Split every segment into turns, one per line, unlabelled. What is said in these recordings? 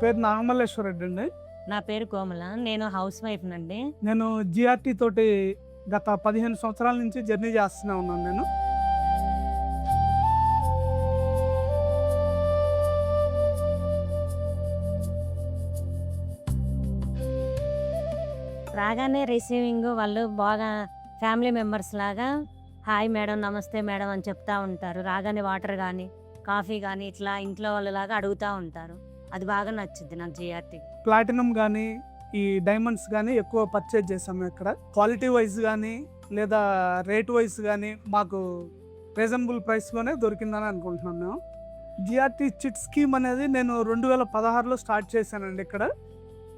పేరు నాగమల్లేశ్వర రెడ్డి అండి.
నా పేరు కోమల. నేను హౌస్ వైఫ్ నండి.
నేను జిఆర్టీ తోటి గత 15 సంవత్సరాల నుంచి జర్నీ చేస్తూనే ఉన్నాను నేను.
రాగానే రిసీవింగ్ వాళ్ళు బాగా ఫ్యామిలీ మెంబర్స్ లాగా హాయ్ మేడం, నమస్తే మేడం అని చెప్తా ఉంటారు. రాగానే వాటర్ కానీ కాఫీ కానీ ఇట్లా ఇంట్లో వాళ్ళలాగా అడుగుతూ ఉంటారు. అది బాగా నచ్చుద్ది నాకు జిఆర్టీ.
ప్లాటినం కానీ ఈ డైమండ్స్ కానీ ఎక్కువ పర్చేజ్ చేసాము ఇక్కడ. క్వాలిటీ వైజ్ కానీ లేదా రేట్ వైజ్ కానీ మాకు రీజనబుల్ ప్రైస్లోనే దొరికిందని అనుకుంటున్నాను మేము. జిఆర్టీ చిట్ స్కీమ్ అనేది నేను 2016లో స్టార్ట్ చేశానండి ఇక్కడ.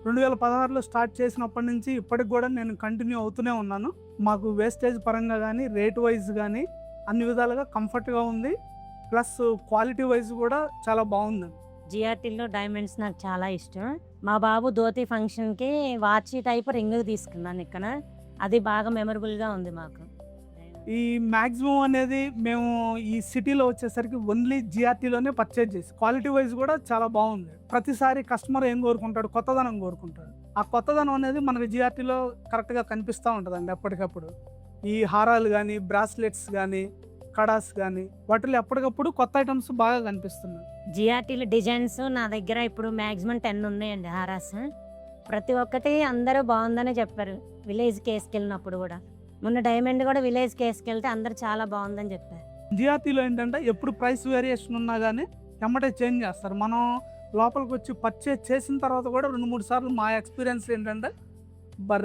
2016లో స్టార్ట్ చేసినప్పటి నుంచి ఇప్పటికి కూడా నేను కంటిన్యూ అవుతూనే ఉన్నాను. మాకు వేస్టేజ్ పరంగా కానీ రేట్ వైజ్ కానీ అన్ని విధాలుగా కంఫర్ట్గా ఉంది. ప్లస్ క్వాలిటీ వైజ్ కూడా చాలా బాగుందండి.
జిఆర్టీలో డైమండ్స్ నాకు చాలా ఇష్టం. మా బాబు ధోతి ఫంక్షన్కి వాచ్ టైప్ రింగ్ తీసుకున్నాను ఇక్కడ. అది బాగా మెమరబుల్గా ఉంది మాకు.
ఈ మ్యాక్సిమం అనేది మేము ఈ సిటీలో వచ్చేసరికి ఓన్లీ జిఆర్టీలోనే పర్చేజ్ చేసి క్వాలిటీ వైజ్ కూడా చాలా బాగుంది. ప్రతిసారి కస్టమర్ ఏం కోరుకుంటాడు, కొత్తదనం కోరుకుంటాడు. ఆ కొత్తదనం అనేది మనకి జిఆర్టీలో కరెక్ట్గా కనిపిస్తూ ఉంటుందండి ఎప్పటికప్పుడు. ఈ హారాలు కానీ బ్రాస్లెట్స్ కానీ కడాస్ కానీ వాటిలో ఎప్పటికప్పుడు కొత్త ఐటమ్స్ బాగా కనిపిస్తున్నాయి.
జిఆర్టీలో డిజైన్స్ నా దగ్గర ఇప్పుడు మ్యాక్సిమం 10 ఉన్నాయండి హారాస్. ప్రతి ఒక్కటి అందరూ బాగుందని చెప్పారు. విలేజ్కి వేసుకెళ్ళినప్పుడు కూడా, మొన్న డైమండ్ కూడా విలేజ్కి వేసుకెళ్తే అందరూ చాలా బాగుందని చెప్పారు.
జిఆర్టీలో ఏంటంటే ఎప్పుడు ప్రైస్ వేరియేషన్ ఉన్నా కానీ ఎమ్మటే చేంజ్ చేస్తారు. మనం లోపలికి వచ్చి పర్చేజ్ చేసిన తర్వాత కూడా 2-3 సార్లు మా ఎక్స్పీరియన్స్ ఏంటంటే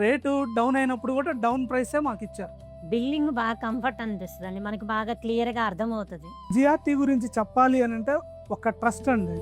రేటు డౌన్ అయినప్పుడు కూడా డౌన్ ప్రైసే మాకు ఇచ్చారు.
బిల్లింగ్ బాగా కంఫర్ట్ అనిపిస్తుంది అండి, మనకి బాగా క్లియర్గా అర్థమవుతుంది.
జిఆర్టీ గురించి చెప్పాలి అని అంటే ఒక ట్రస్ట్ అండి.